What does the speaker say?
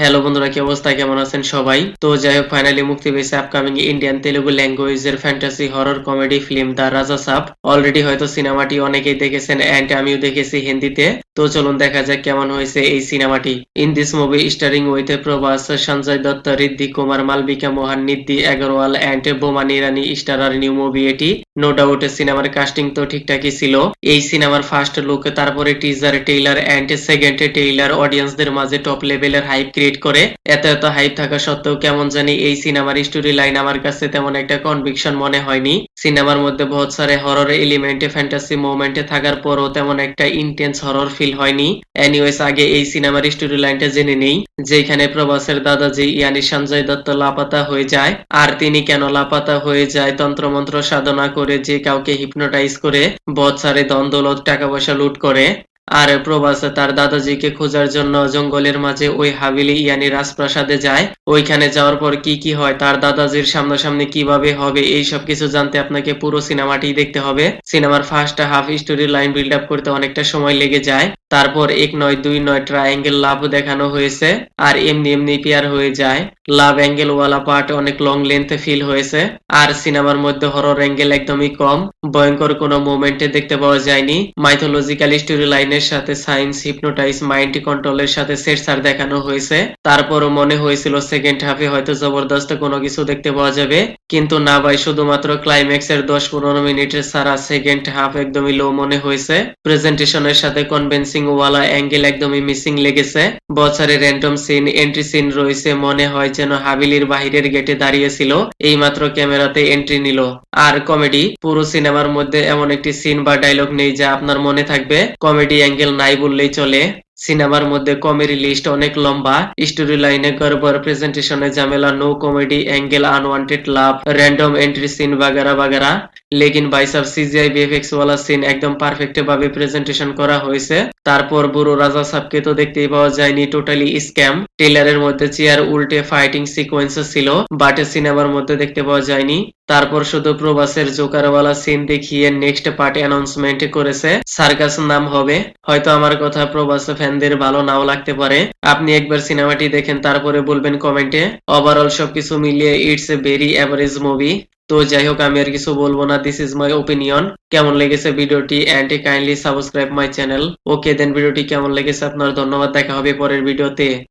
Hello বন্ধুরা, কি অবস্থা? কেমন আছেন সবাই? তো যাই হোক, ফাইনালি মুক্তি পেয়েছে আপকামিং ইন্ডিয়ান তেলুগু ল্যাঙ্গুয়েজের fantasy horror comedy film the Raja Saab. Already হয়তো সিনেমাটি অনেকেই দেখেছেন এন্ড আমিও দেখেছি হিন্দিতে। তো চলুন দেখা যাক কেমন হয়েছে এই সিনেমাটি। In this movie starring with Prabhas, Sanjay Dutt, Riddhi Kumar, Malavika Mohan, Nidhhi Agarwal and Boman Irani starrer new movie এটি। নো ডাউট সিনেমার কাস্টিং তো ঠিকঠাকই ছিল। এই সিনেমার ফার্স্ট লুক, তারপরে teaser, trailer and second trailer অডিয়েন্সদের মাঝে টপ লেভেলের হাইপ ক্রিয়েট করে। এত হাইপ থাকা সত্ত্বেও কেমন জানি এই সিনেমার স্টোরি লাইন আমার কাছে তেমন একটা কনভিকশন মনে হয়নি। সিনেমার মধ্যে বহুত সারে হরর এলিমেন্টে ফ্যান্টাসি মোমেন্টে থাকার পরও তেমন একটা ইন্টেন্স হরর ফিল হয়নি। এনিওয়েজ, আগে এই সিনেমার স্টোরি লাইনটা জেনে নেই। যেখানে প্রভাসের দাদাজি ইয়ানি সঞ্জয় দত্ত লাপাতা হয়ে যায়। আর তিনি কেন লাপাতা হয়ে যায়? তন্ত্রমন্ত্র সাধনা করে যে কাউকে হিপনোটাইজ করে বহুত সারে ধন দৌলত টাকা পয়সা লুট করে। আর প্রভাস তার দাদাজিকে খোঁজার জন্য জঙ্গলের মাঝে ওই হাভেলি ইয়ানি রাজপ্রাসাদে যায়। ওইখানে যাওয়ার পর কি কি হয়, তার দাদাজির সামনাসামনি কিভাবে হবে, এই সব কিছু জানতে আপনাকে পুরো সিনেমাটি দেখতে হবে। সিনেমার first half story line build up করতে অনেকটা সময় লেগে যায়। তারপর এক নয় দুই নয় ট্রায়াঙ্গেল লাভ দেখানো হয়েছে। আর এমনি এমনি পেয়ার হয়ে যায়। লাভ অ্যাঙ্গেল ওয়ালা পার্ট অনেক লং লেন্থে ফিল হয়েছে। আর সিনেমার মধ্যে হরর অ্যাঙ্গেল একদমই কম। ভয়ঙ্কর কোনো মোমেন্টে দেখতে পাওয়া যায়নি। মাইথোলজিক্যাল স্টোরি লাইনের সাথে সায়েন্স, হিপনোটাইজ, মাইন্ড কন্ট্রোলের সাথে সেটসার দেখানো হয়েছে। তারপরও মনে হয়েছিল সেকেন্ড হাফে হয়তো জবরদস্ত কোনো কিছু দেখতে পাওয়া যাবে, কিন্তু না ভাই, শুধুমাত্র ক্লাইম্যাক্সের 10-15 মিনিটের সারা সেকেন্ড হাফ একদমই লো মনে হয়েছে। প্রেজেন্টেশনের সাথে কনভিন্সিং ওয়ালা অ্যাঙ্গেল একদমই মিসিং লেগেছে। বছরে র্যান্ডম সিন, এন্ট্রি সিন রয়েছে, মনে হয় যেন হাবিলির বাহিরের গেটে দাঁড়িয়েছিল, এইমাত্র ক্যামেরাতে এন্ট্রি নিল। আর কমেডি, পুরো সিনেমার মধ্যে এমন একটি সিন বা ডায়লগ নেই যা আপনার মনে থাকবে। কমেডি অ্যাঙ্গেল নাই বললেই চলে। সিনেমার মধ্যে কমেডি লিস্ট অনেক লম্বা। স্টোরি লাইনে গড়বড়, প্রেজেন্টেশনে ঝামেলা, নো কমেডি অ্যাঙ্গেল, আনওয়ান্টেড লাভ, র্যান্ডম এন্ট্রি সিন বাগেরা বাগেরা। লেকিন ভাইসাব সিজিআই ভিএফএক্স ওয়ালা সিন একদম পারফেক্ট ভাবে প্রেজেন্টেশন করা হয়েছে। তারপর বুড়ো রাজা সাবকে তো দেখতেই পাওয়া যায়নি, টোটালি স্ক্যাম। ট্রেলারের মধ্যে চেয়ার উল্টে ফাইটিং সিকোয়েন্স ছিল, বাট সিনেমার মধ্যে দেখতে পাওয়া যায়নি। তারপর শুধু প্রভাসের জোকারওয়ালা সিন দেখিয়ে নেক্সট পার্ট অ্যানাউন্সমেন্ট করেছে, সার্কাস নাম হবে। হয়তো আমার কথা প্রভাস ফ্যানদের ভালো নাও লাগতে পারে। আপনি একবার সিনেমাটি দেখেন, তারপরে বলবেন কমেন্টে। ওভারঅল সবকিছু মিলিয়ে it's a very average movie. তো যাই হোক, আমি আর কিছু বলবো না। This is my opinion. কেমন লেগেছে ভিডিওটি and kindly subscribe my channel. Okay then, ভিডিওটি কেমন লেগেছে আপনার? ধন্যবাদ, দেখা হবে পরের ভিডিওতে।